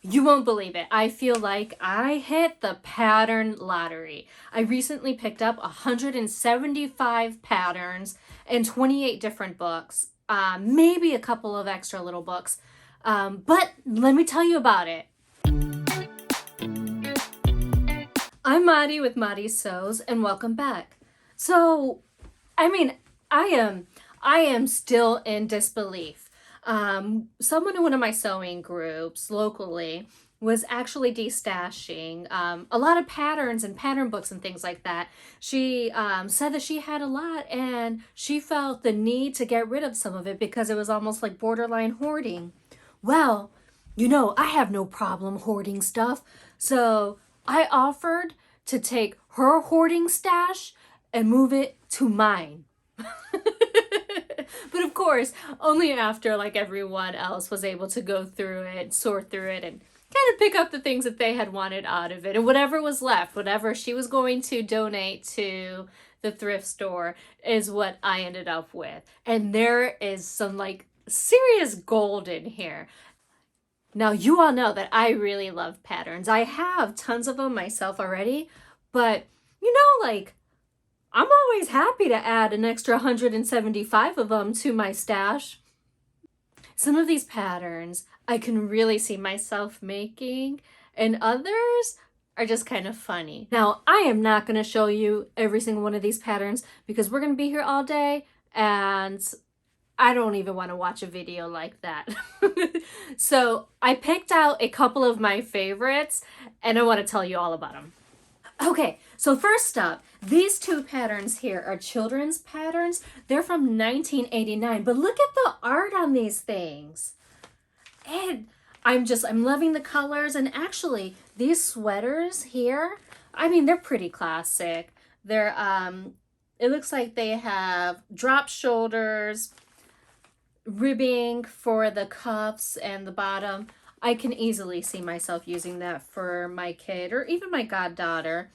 You won't believe it. I feel like I hit the pattern lottery. I recently picked up 175 patterns and 28 different books, maybe a couple of extra little books. But let me tell you about it. I'm Maddie with Maddie Sews, and welcome back. So, I mean, I am still in disbelief. Someone in one of my sewing groups locally was actually destashing a lot of patterns and pattern books and things like that. She said that she had a lot and she felt the need to get rid of some of it because it was almost like borderline hoarding. Well, I have no problem hoarding stuff, so I offered to take her hoarding stash and move it to mine. But of course, only after like everyone else was able to go through it, sort through it, and kind of pick up the things that they had wanted out of it. And whatever was left, whatever she was going to donate to the thrift store is what I ended up with. And there is some like serious gold in here. Now, you all know that I really love patterns. I have tons of them myself already, but like, I'm always happy to add an extra 175 of them to my stash. Some of these patterns I can really see myself making, and others are just kind of funny. Now, I am not going to show you every single one of these patterns because we're going to be here all day, and I don't even want to watch a video like that. So I picked out a couple of my favorites, and I want to tell you all about them. Okay, so first up, these two patterns here are children's patterns. They're from 1989, but look at the art on these things. And I'm loving the colors, and actually these sweaters here, I mean, they're pretty classic. They're, it looks like they have drop shoulders, ribbing for the cuffs and the bottom. I can easily see myself using that for my kid or even my goddaughter.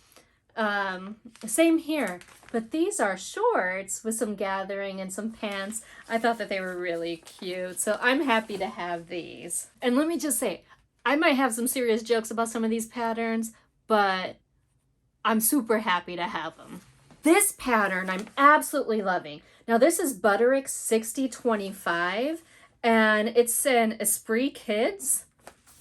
Same here, but these are shorts with some gathering and some pants. I thought that they were really cute, so I'm happy to have these. And let me just say, I might have some serious jokes about some of these patterns, but I'm super happy to have them. This pattern I'm absolutely loving. Now this is Butterick 6025, and it's an Esprit Kids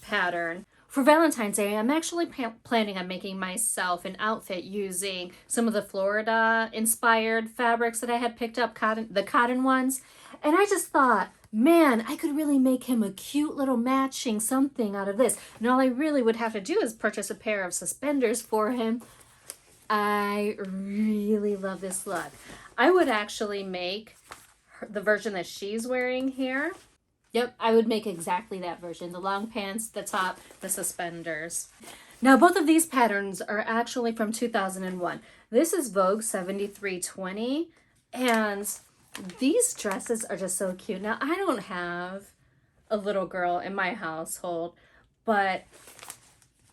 pattern. For Valentine's Day, I'm actually planning on making myself an outfit using some of the Florida inspired fabrics that I had picked up, the cotton ones. And I just thought, man, I could really make him a cute little matching something out of this. And all I really would have to do is purchase a pair of suspenders for him. I really love this look. I would actually make the version that she's wearing here. Yep, I would make exactly that version. The long pants, the top, the suspenders. Now, both of these patterns are actually from 2001. This is Vogue 7320, and these dresses are just so cute. Now, I don't have a little girl in my household, but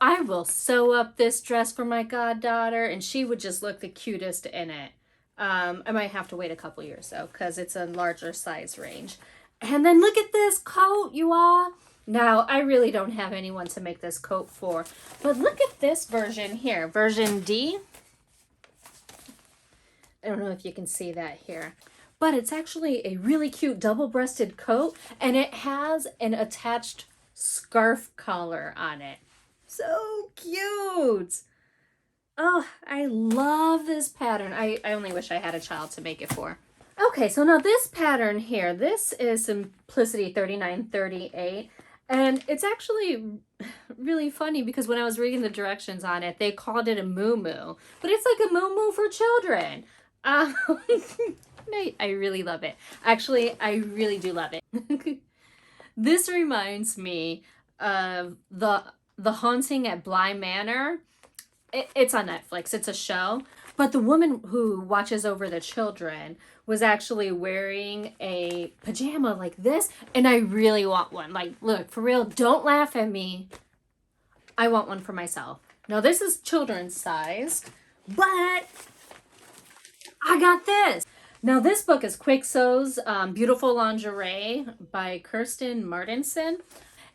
I will sew up this dress for my goddaughter, and she would just look the cutest in it. I might have to wait a couple years, though, because it's a larger size range. And then look at this coat, you all. Now, I really don't have anyone to make this coat for, but look at this version here, version D. I don't know if you can see that here, but it's actually a really cute double-breasted coat, and it has an attached scarf collar on it. So cute. Oh, I love this pattern. I only wish I had a child to make it for. Okay, so now this pattern here, this is Simplicity 3938, and it's actually really funny because when I was reading the directions on it, they called it a moo-moo, but it's like a moo-moo for children. I really love it. Actually, I really do love it. This reminds me of the Haunting at Bly Manor. It's on Netflix. It's a show. But the woman who watches over the children was actually wearing a pajama like this, and I really want one. Like, look, for real, don't laugh at me. I want one for myself. Now, this is children's size, but I got this. Now, this book is Quixo's Beautiful Lingerie by Kirsten Martinson.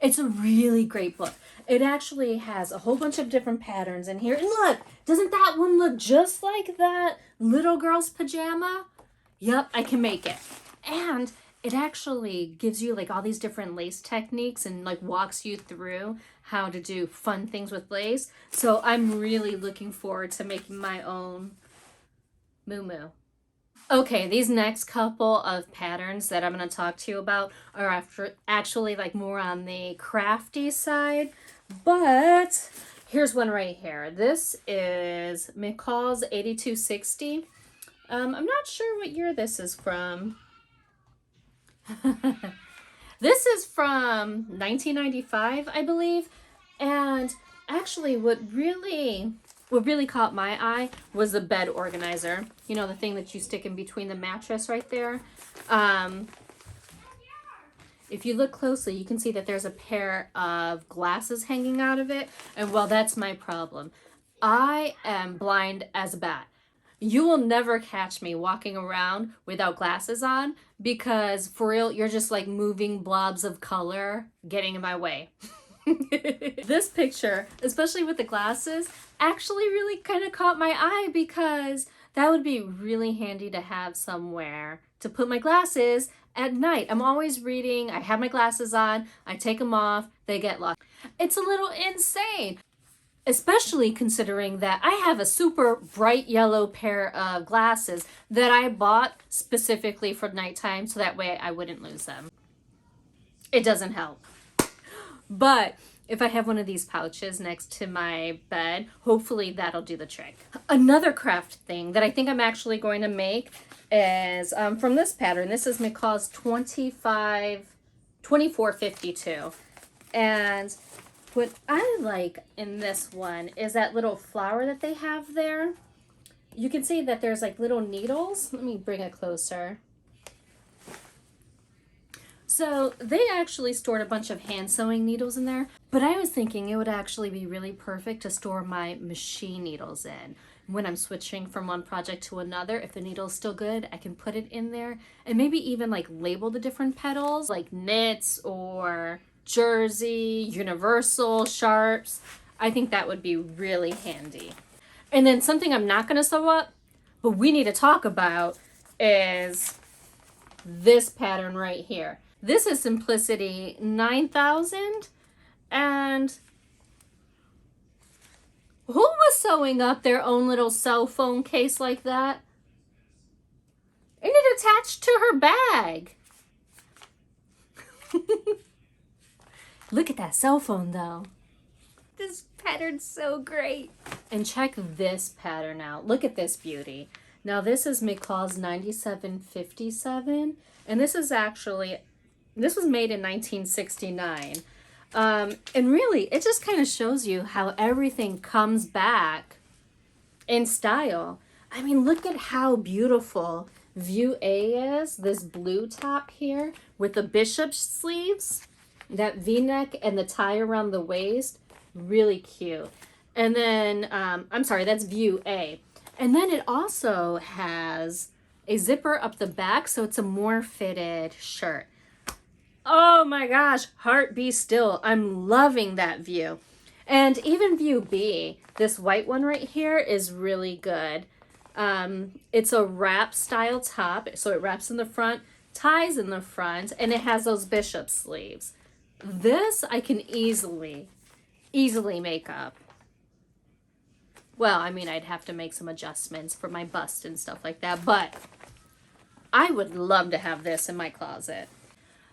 It's a really great book. It actually has a whole bunch of different patterns in here. And look, doesn't that one look just like that little girl's pajama? Yep, I can make it. And it actually gives you like all these different lace techniques and like walks you through how to do fun things with lace. So I'm really looking forward to making my own muumuu. Okay, these next couple of patterns that I'm going to talk to you about are actually like more on the crafty side, but here's one right here. This is Mccall's 8260. I'm not sure what year this is from. This is from 1995, I believe, and actually what really caught my eye was the bed organizer. You know, the thing that you stick in between the mattress right there. If you look closely, you can see that there's a pair of glasses hanging out of it. And well, that's my problem. I am blind as a bat. You will never catch me walking around without glasses on because for real, you're just like moving blobs of color getting in my way. This picture, especially with the glasses, actually really kind of caught my eye because that would be really handy to have somewhere to put my glasses at night. I'm always reading, I have my glasses on, I take them off, they get lost. It's a little insane, especially considering that I have a super bright yellow pair of glasses that I bought specifically for nighttime so that way I wouldn't lose them. It doesn't help. But if I have one of these pouches next to my bed, hopefully that'll do the trick. Another craft thing that I think I'm actually going to make is from this pattern. This is Mccall's 2452. And what I like in this one is that little flower that they have there. You can see that there's like little needles. Let me bring it closer. So they actually stored a bunch of hand sewing needles in there, but I was thinking it would actually be really perfect to store my machine needles in. When I'm switching from one project to another, if the needle's still good, I can put it in there and maybe even like label the different petals like knits or jersey, universal, sharps. I think that would be really handy. And then something I'm not going to sew up, but we need to talk about is this pattern right here. This is Simplicity 9000, and who was sewing up their own little cell phone case like that? And it attached to her bag. Look at that cell phone though. This pattern's so great. And check this pattern out. Look at this beauty. Now this is Mccall's 9757, and this was made in 1969. And really, it just kind of shows you how everything comes back in style. I mean, look at how beautiful View A is. This blue top here with the bishop sleeves, that V-neck and the tie around the waist, really cute. And then, I'm sorry, that's View A. And then it also has a zipper up the back, so it's a more fitted shirt. Oh my gosh, heart be still. I'm loving that view. And even View B, this white one right here, is really good. It's a wrap style top, so it wraps in the front, ties in the front, and it has those bishop sleeves. This I can easily make up. Well, I mean, I'd have to make some adjustments for my bust and stuff like that, but I would love to have this in my closet.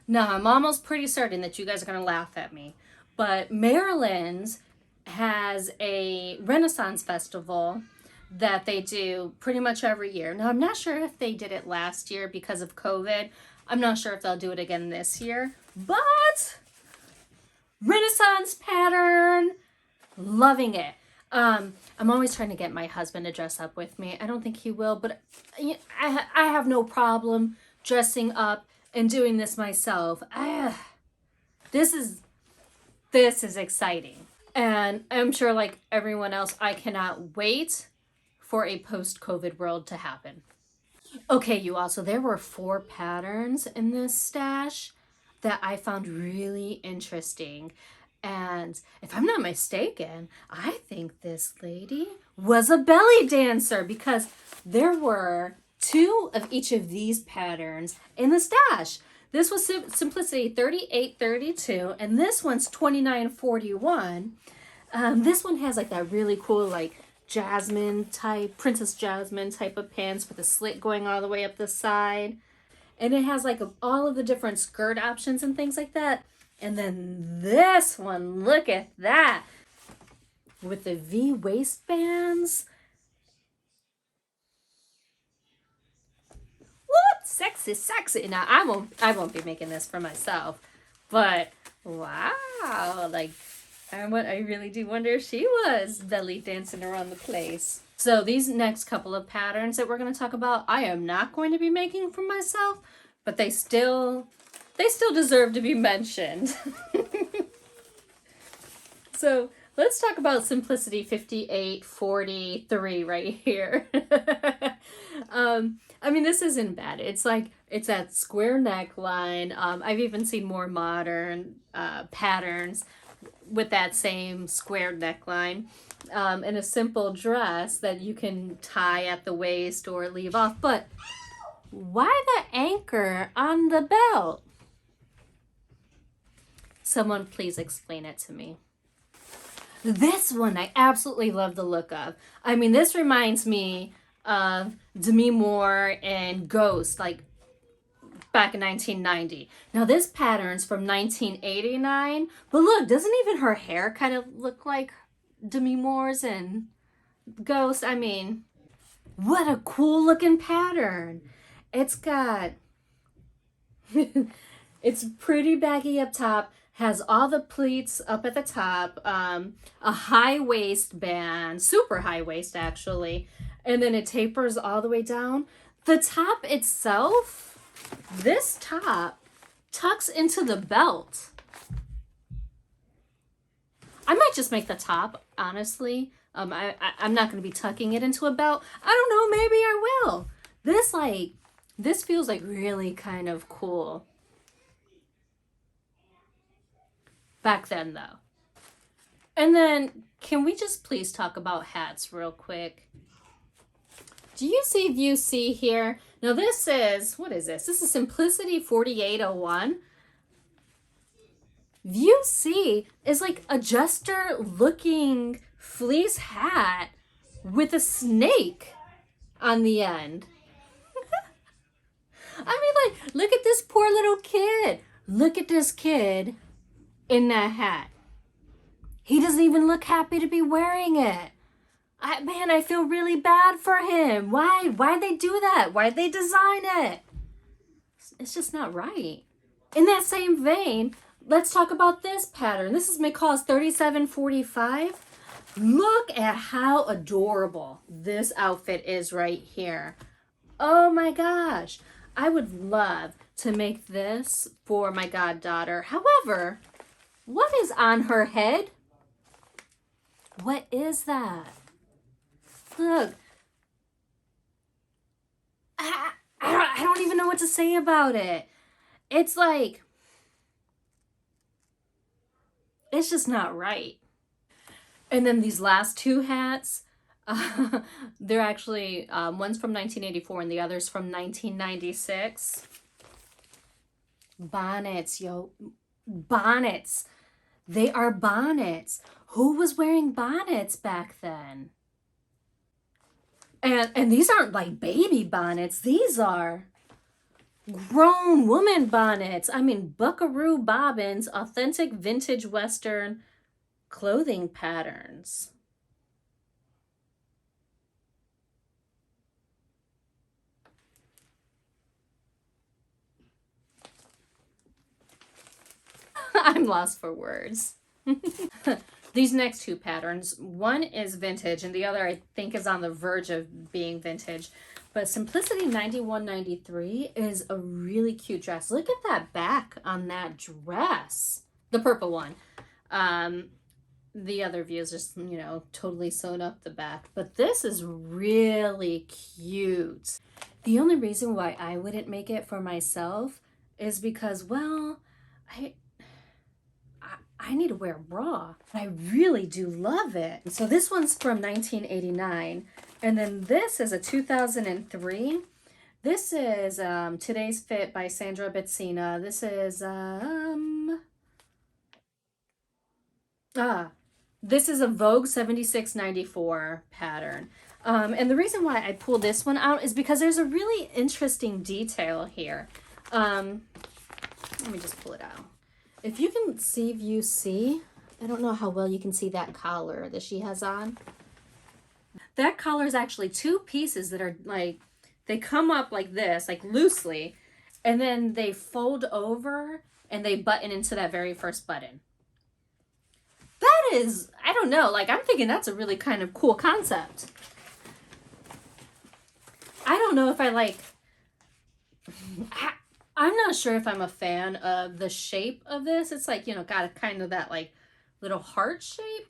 Now, I'm almost pretty certain that you guys are going to laugh at me, but Maryland's has a Renaissance festival that they do pretty much every year. Now, I'm not sure if they did it last year because of COVID. I'm not sure if they'll do it again this year, but Renaissance pattern, loving it. I'm always trying to get my husband to dress up with me. I don't think he will, but I have no problem dressing up and doing this myself. This is exciting. And I'm sure like everyone else, I cannot wait for a post-COVID world to happen. Okay, you all, so there were 4 patterns in this stash. that I found really interesting. And if I'm not mistaken, I think this lady was a belly dancer because there were two of each of these patterns in the stash. This was Simplicity 3832, and this one's 2941. This one has like that really cool like jasmine type, Princess Jasmine type of pants with a slit going all the way up the side. And it has like all of the different skirt options and things like that. And then this one, look at that. With the V waistbands. What? Sexy, sexy. Now I won't be making this for myself. But wow, like I really do wonder if she was belly dancing around the place. So these next couple of patterns that we're going to talk about, I am not going to be making for myself, but they still deserve to be mentioned. So let's talk about Simplicity 5843 right here. I mean, this isn't bad. It's that square neckline. I've even seen more modern patterns with that same square neckline. And a simple dress that you can tie at the waist or leave off. But why the anchor on the belt? Someone please explain it to me. This one I absolutely love the look of. I mean, this reminds me of Demi Moore and Ghost, like back in 1990. Now this pattern's from 1989, but look, doesn't even her hair kind of look like Demi Moore's and Ghost? I mean, what a cool looking pattern. It's got, it's pretty baggy up top, has all the pleats up at the top, a high waistband, super high waist actually, and then it tapers all the way down. The top itself, this top tucks into the belt. I might just make the top, honestly. I'm not going to be tucking it into a belt. I don't know, maybe I will. This feels like really kind of cool. Back then, though. And then, can we just please talk about hats real quick? Do you see View C here? Now this is, what is this? This is Simplicity 4801. View C is like a jester looking fleece hat with a snake on the end. I mean, like, look at this poor little kid. Look at this kid in that hat. He doesn't even look happy to be wearing it. Man, I feel really bad for him. Why'd they do that? Why'd they design it? It's just not right. In that same vein, let's talk about this pattern. This is Mccall's 3745. Look at how adorable this outfit is right here. Oh my gosh. I would love to make this for my goddaughter. However, what is on her head? What is that? Look. I don't even know what to say about it. It's like, it's just not right. And then these last two hats, they're actually, one's from 1984 and the other's from 1996. Bonnets, yo. Bonnets. They are bonnets. Who was wearing bonnets back then? And these aren't like baby bonnets. These are grown woman bonnets. I mean, buckaroo bobbins, authentic vintage Western clothing patterns. I'm lost for words. These next two patterns, one is vintage and the other I think is on the verge of being vintage. But Simplicity 9193 is a really cute dress. Look at that back on that dress. The purple one. The other view is just, you know, totally sewn up the back. But this is really cute. The only reason why I wouldn't make it for myself is because, well, I I need to wear a bra. I really do love it. So this one's from 1989. And then this is a 2003. This is Today's Fit by Sandra Betzina. This is this is a Vogue 7694 pattern. And the reason why I pulled this one out is because there's a really interesting detail here. Let me just pull it out. If you can see, I don't know how well you can see that collar that she has on. That collar is actually two pieces that are like, they come up like this, like loosely, and then they fold over and they button into that very first button. That is, I don't know, like I'm thinking that's a really kind of cool concept. I don't know if I like, I'm not sure if I'm a fan of the shape of this. It's like, you know, got a kind of that like little heart shape,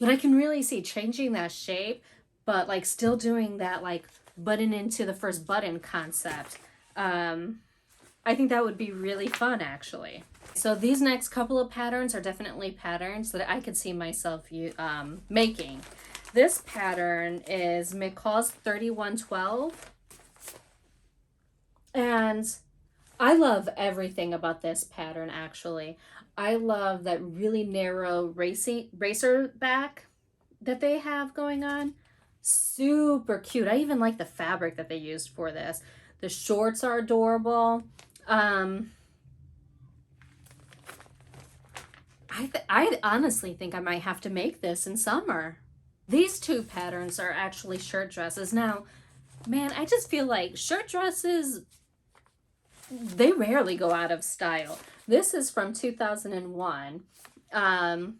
but I can really see changing that shape, but like still doing that like button into the first button concept. I think that would be really fun actually. So these next couple of patterns are definitely patterns that I could see myself making. This pattern is Mccall's 3112. And I love everything about this pattern actually. I love that really narrow racer back that they have going on. Super cute. I even like the fabric that they used for this. The shorts are adorable. I honestly think I might have to make this in summer. These two patterns are actually shirt dresses. Now, man, I just feel like shirt dresses, they rarely go out of style. This is from 2001. And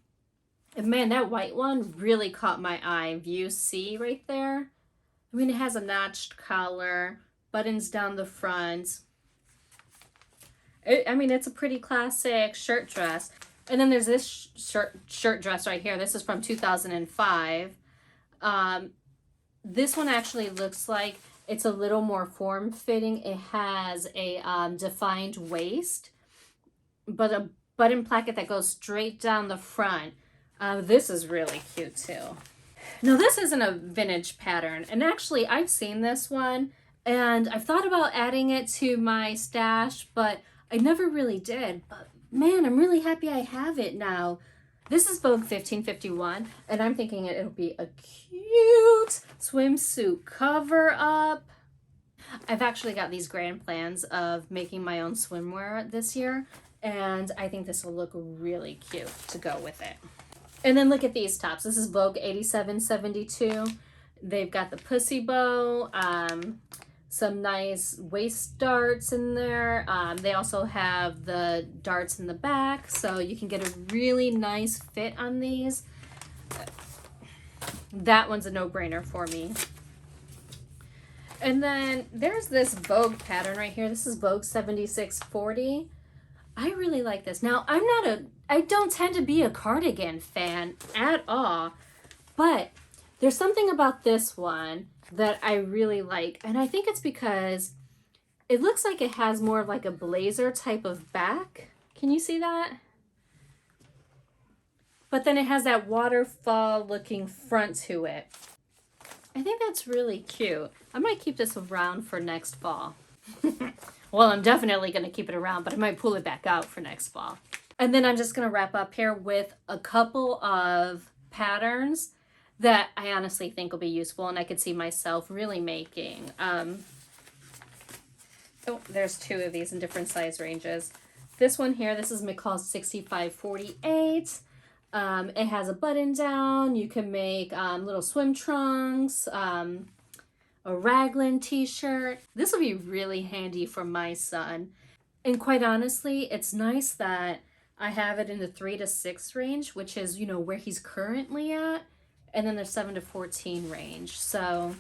man, that white one really caught my eye. View C right there. I mean, it has a notched collar, buttons down the front. I mean, it's a pretty classic shirt dress. And then there's this shirt dress right here. This is from 2005. This one actually looks like it's a little more form-fitting. It has a defined waist, but a button placket that goes straight down the front. This is really cute too. Now this isn't a vintage pattern, and actually I've seen this one, and I've thought about adding it to my stash, but I never really did. But man, I'm really happy I have it now. This is Vogue 1551, and I'm thinking it'll be a cute swimsuit cover up. I've actually got these grand plans of making my own swimwear this year, and I think this will look really cute to go with it. And then look at these tops. This is Vogue 8772. They've got the pussy bow, some nice waist darts in there. They also have the darts in the back, so you can get a really nice fit on these. That one's a no-brainer for me. And then there's this Vogue pattern right here. This is Vogue 7640. I really like this. Now, I don't tend to be a cardigan fan at all, but there's something about this one that I really like. And I think it's because it looks like it has more of like a blazer type of back. Can you see that? But then it has that waterfall looking front to it. I think that's really cute. I might keep this around for next fall. Well, I'm definitely going to keep it around, but I might pull it back out for next fall. And then I'm just going to wrap up here with a couple of patterns that I honestly think will be useful and I could see myself really making. Oh, there's two of these in different size ranges. This one here, this is Mccall's 6548. It has a button down. You can make little swim trunks, a raglan t-shirt. This will be really handy for my son. And quite honestly, it's nice that I have it in the 3 to 6 range, which is, you know, where he's currently at. And then the 7 to 14 range. So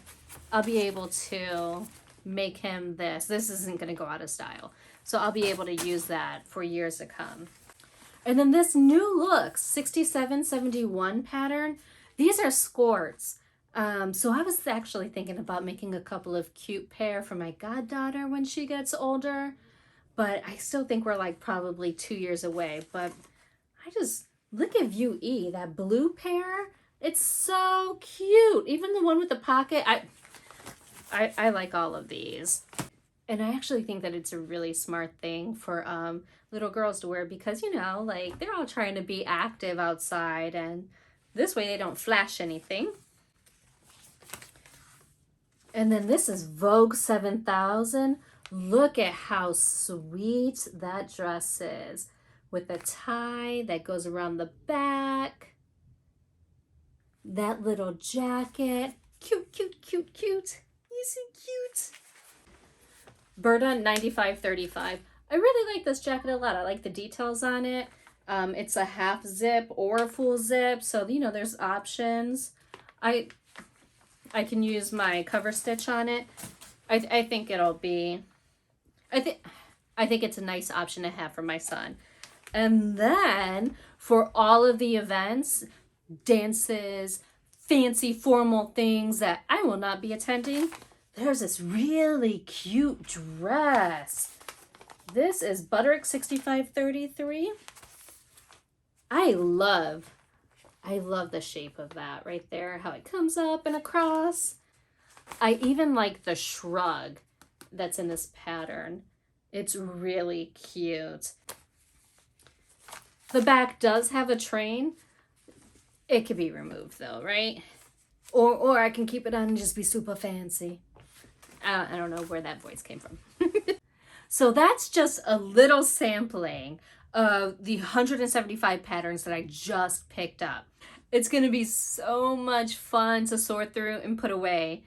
I'll be able to make him this. This isn't going to go out of style. So I'll be able to use that for years to come. And then this new look, 6771 pattern. These are skirts. So I was actually thinking about making a couple of cute pair for my goddaughter when she gets older. but I still think we're like probably 2 years away. But I just, look at View E, that blue pair. It's so cute. Even the one with the pocket, I like all of these. And I actually think that it's a really smart thing for little girls to wear because, you know, like they're all trying to be active outside, and this way they don't flash anything. And then this is Vogue 7000. Look at how sweet that dress is with a tie that goes around the back. That little jacket. Cute, cute, cute, cute. Isn't cute? Berta 9535. I really like this jacket a lot. I like the details on it. It's a half zip or a full zip, so you know there's options. I can use my cover stitch on it. I think it'll be. I think it's a nice option to have for my son. And then for all of the events, dances, fancy formal things that I will not be attending, there's this really cute dress. This is Butterick 6533. I love the shape of that right there, how it comes up and across. I even like the shrug that's in this pattern. It's really cute. The back does have a train. It could be removed though, right? Or I can keep it on and just be super fancy. I don't know where that voice came from. So that's just a little sampling of the 175 patterns that I just picked up. It's going to be so much fun to sort through and put away.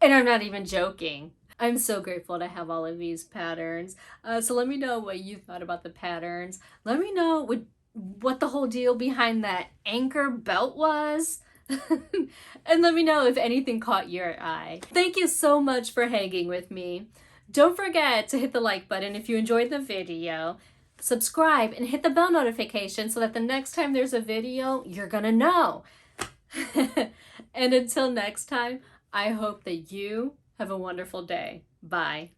And I'm not even joking. I'm so grateful to have all of these patterns. So let me know what you thought about the patterns. Let me know what the whole deal behind that anchor belt was. And let me know if anything caught your eye. Thank you so much for hanging with me. Don't forget to hit the like button if you enjoyed the video. Subscribe and hit the bell notification so that the next time there's a video, you're gonna know. And until next time, I hope that you have a wonderful day. Bye.